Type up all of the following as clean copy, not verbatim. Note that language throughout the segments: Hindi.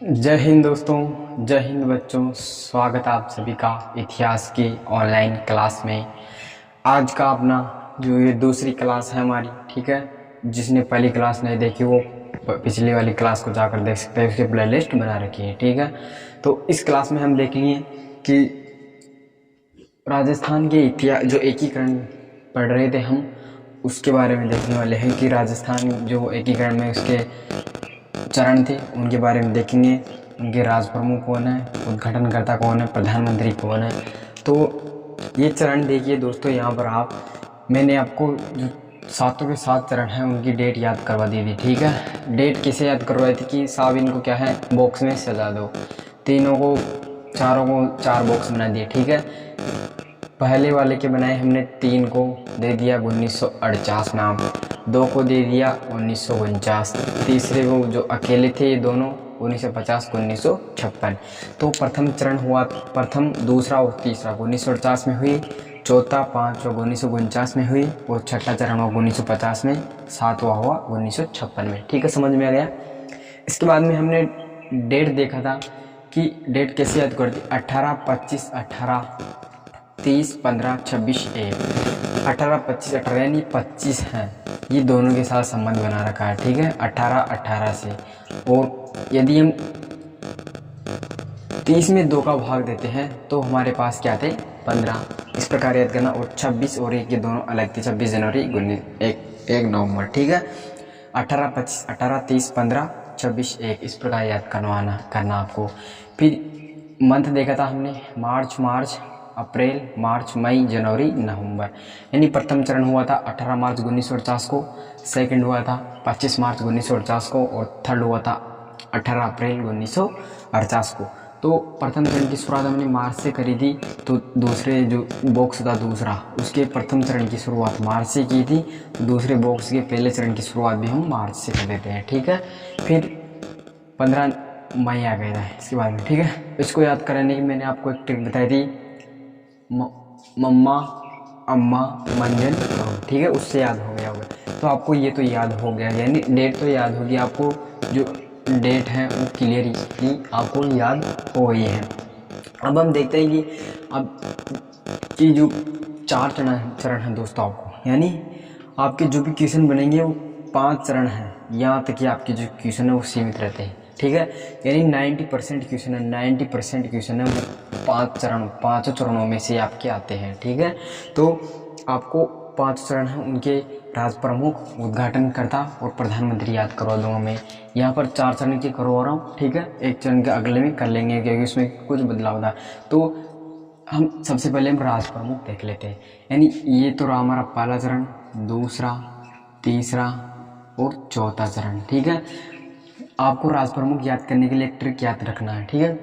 जय हिंद दोस्तों, जय हिंद बच्चों। स्वागत है आप सभी का इतिहास की ऑनलाइन क्लास में। आज का अपना जो ये दूसरी क्लास है हमारी, ठीक है। जिसने पहली क्लास नहीं देखी वो पिछली वाली क्लास को जाकर देख सकते हैं, उसकी प्लेलिस्ट बना रखी है, ठीक है। तो इस क्लास में हम देख लिए कि राजस्थान के इतिहास जो एकीकरण पढ़ रहे थे हम, उसके बारे में देखने वाले हैं कि राजस्थान जो एकीकरण में उसके चरण थे उनके बारे में देखेंगे। उनके राज प्रमुख कौन है, उद्घाटनकर्ता कौन है, प्रधानमंत्री कौन है। तो ये चरण देखिए दोस्तों, यहाँ पर मैंने आपको जो सातों के सात चरण हैं उनकी डेट याद करवा दी थी, ठीक है। डेट किसे याद करवाई थी कि साहब इनको क्या है बॉक्स में सजा दो। चारों को चार बॉक्स बना दिए, ठीक है। पहले वाले के बनाए हमने, 3 को दे दिया 1948 नाम, 2 को दे दिया 1949, तीसरे को जो अकेले थे ये दोनों 1950 को 1956। तो प्रथम चरण हुआ, प्रथम दूसरा और तीसरा 1949 में हुई, चौथा पाँचवा 1949 में हुई और छठा चरण हुआ 1950 में, सातवां हुआ 1956 में, ठीक है। समझ में आ गया। इसके बाद में हमने डेट देखा था कि डेट कैसे याद करती, 18, 25, 18, 30, 15, 26, 1, 18, 25, 18 यानी 25 हैं, ये दोनों के साथ संबंध बना रखा है, ठीक है। 18, 18 से, और यदि हम 30 में 2 का भाग देते हैं तो हमारे पास क्या थे 15, इस प्रकार याद करना। और 26 और 1 ये दोनों अलग थे, 26 जनवरी 1 नवंबर, ठीक है। 18, 25, 18, 30, 15, 26, 1 इस प्रकार याद करना आपको। फिर मंथ देखा था हमने, मार्च, अप्रैल, मार्च, मई, जनवरी, नवंबर। यानी प्रथम चरण हुआ था 18 मार्च 1949 को, सेकंड हुआ था 25 मार्च 1949 को, और थर्ड हुआ था 18 अप्रैल 1948 को। तो प्रथम चरण की शुरुआत हमने मार्च से करी थी, तो दूसरे जो बॉक्स था दूसरा, उसके प्रथम चरण की शुरुआत मार्च से की थी, दूसरे बॉक्स के पहले चरण की शुरुआत भी हम मार्च से कर देते हैं, ठीक है। फिर 15 मई आ गया था इसके बाद में, ठीक है। इसको याद कराने की मैंने आपको एक ट्रिक बताई थी, मम्मा अम्मा मंजन करो, ठीक है, उससे याद हो गया होगा। तो आपको ये तो याद हो गया, यानी डेट तो याद होगी आपको, जो डेट है वो क्लियरली आपको याद हो गई है। अब हम देखते हैं कि अब की जो 4 चरण हैं दोस्तों आपको, यानी आपके जो भी क्वेश्चन बनेंगे वो 5 चरण हैं, यहाँ तक कि आपके जो क्वेश्चन है वो सीमित रहते हैं, ठीक है। यानी 90% क्वेश्चन है, 90% क्वेश्चन है वो 5 चरणों में से आपके आते हैं, ठीक है। तो आपको 5 चरण हैं, उनके राज प्रमुख, उद्घाटनकर्ता और प्रधानमंत्री याद करवा दूंगा मैं। यहाँ पर 4 चरण की करवा रहा हूँ, ठीक है। एक चरण के अगले में कर लेंगे क्योंकि उसमें कुछ बदलाव था। तो हम सबसे पहले हम राज प्रमुख देख लेते हैं। यानी ये तो रहा हमारा पहला चरण, दूसरा, तीसरा और चौथा चरण, ठीक है। आपको राज प्रमुख याद करने के लिए एक ट्रिक याद रखना है, ठीक है।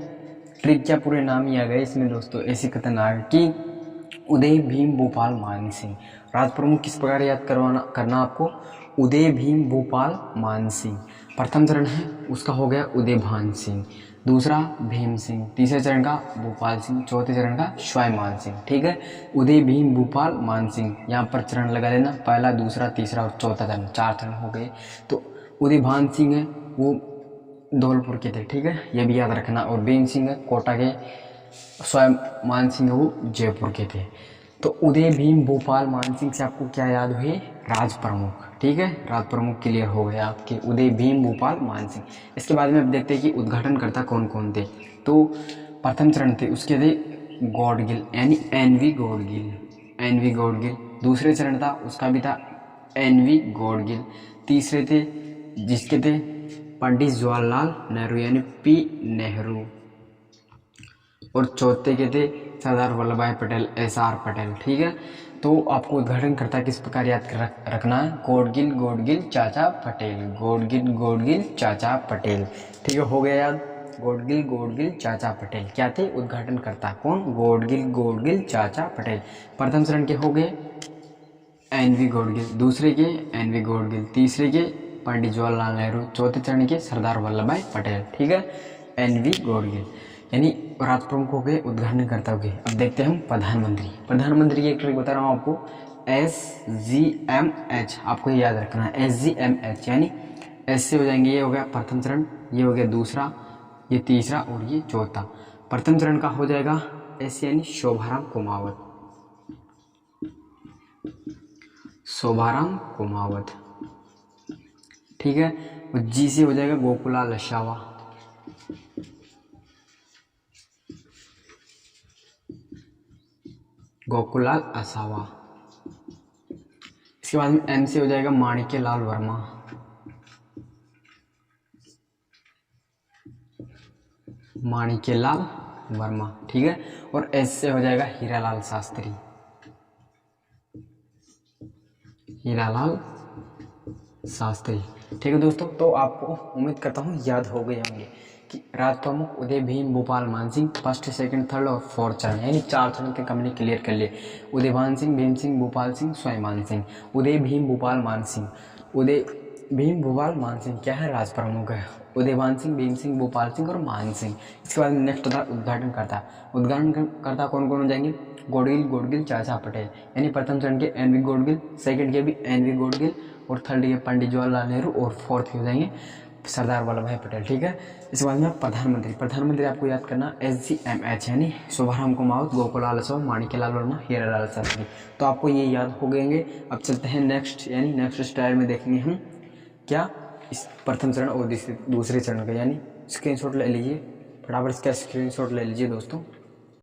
ट्रिक क्या, पूरे नाम ही आ गए इसमें दोस्तों। ऐसी कथन आ कि उदय भीम भोपाल मान सिंह। राज प्रमुख किस प्रकार याद करना आपको, उदय भीम भोपाल मान सिंह। प्रथम चरण है उसका हो गया उदय भान सिंह, दूसरा भीम सिंह, तीसरे चरण का भोपाल सिंह, चौथे चरण का स्वाभिमान सिंह, ठीक है। उदय भीम भोपाल मान सिंह, यहाँ पर चरण लगा लेना, पहला, दूसरा, तीसरा और चौथा चरण, 4 चरण हो गए। तो उदय भान सिंह है वो धौलपुर के थे, ठीक है, ये भी याद रखना। और भीम सिंह है कोटा के, स्वयं सिंह वो जयपुर के थे। तो उदय भीम भोपाल मान सिंह से आपको क्या याद हुए, राज प्रमुख, ठीक है। राज प्रमुख क्लियर हो गया आपके, उदय भीम भोपाल मान सिंह। इसके बाद में अब देखते हैं कि उद्घाटनकर्ता कौन कौन थे। तो प्रथम चरण थे उसके थे गॉडगिल, यानी एनवी गॉडगिल। दूसरे चरण था उसका भी था एनवी गॉडगिल। तीसरे थे जिसके थे पंडित जवाहरलाल नेहरू, यानी पी नेहरू। और चौथे के थे सरदार वल्लभ भाई पटेल, SR पटेल, ठीक है। तो आपको उद्घाटनकर्ता किस प्रकार याद रखना है, गॉडगिल चाचा पटेल, ठीक है, हो गया याद। गॉडगिल चाचा पटेल क्या थे, उद्घाटनकर्ता कौन, गॉडगिल चाचा पटेल। प्रथम चरण के हो गए एनवी गॉडगिल, दूसरे के एनवी गॉडगिल, तीसरे के पंडित जवाहरलाल नेहरू, चौथे चरण के सरदार वल्लभ भाई पटेल, ठीक है, एनवी गॉडगिल। यानी राज प्रमुख हो गए, उद्घाटनकर्ता हो गए। अब देखते हैं हम प्रधानमंत्री की एक ट्रिक बता रहा हूँ आपको, SGMH, आपको ये याद रखना है, SGMH, यानी एस से हो जाएंगे, ये हो गया प्रथम चरण, ये हो गया दूसरा, ये तीसरा और ये चौथा। प्रथम चरण का हो जाएगा एस यानी शोभाराम कुमावत, शोभाराम कुमावत, ठीक है। और जी से हो जाएगा गोकुलाल असावा, गोकुलाल असावा। इसके बाद में एम से हो जाएगा माणिक्य लाल वर्मा, माणिक्यलाल वर्मा, ठीक है। और एस से हो जाएगा हीरालाल शास्त्री, हीरालाल शास्त्री, ठीक है दोस्तों। तो आपको उम्मीद करता हूँ याद हो गए होंगे कि राज प्रमुख Uday Bhim Bhupal Mansingh first second third और फोर्थ चरण यानी 4 चरण के कंपनी क्लियर कर लिए। उदय भान सिंह, भीम सिंह, भूपाल सिंह, स्वयंमान सिंह। उदय भीम भूपाल मान सिंह, उदय भीम भूपाल मान सिंह क्या है, राज प्रमुख है। उदयभान सिंह, भीम सिंह, भूपाल सिंह और मान सिंह। इसके बाद नेक्स्ट उद्घाटन करता कौन कौन हो जाएंगे, गोडगिल चाचा पटेल यानी प्रथम चरण के एन वी गोडगिल, सेकंड के भी एन वी गोडगिल और थर्ड के पंडित जवाहरलाल नेहरू और फोर्थ के हो जाएंगे सरदार वल्लभ भाई पटेल, ठीक है। इसके बाद में प्रधानमंत्री आपको याद करना SGMH यानी शोभाराम कुमावत, गोकुलाल असावा, माणिक्यलाल वर्मा, हीरालाल शास्त्री। तो आपको ये याद हो गएंगे। अब चलते हैं नेक्स्ट स्टाइल में देखेंगे हम क्या इस प्रथम चरण और दूसरे चरण का, यानी स्क्रीनशॉट ले लीजिए, फटाफट इसका स्क्रीनशॉट ले लीजिए दोस्तों।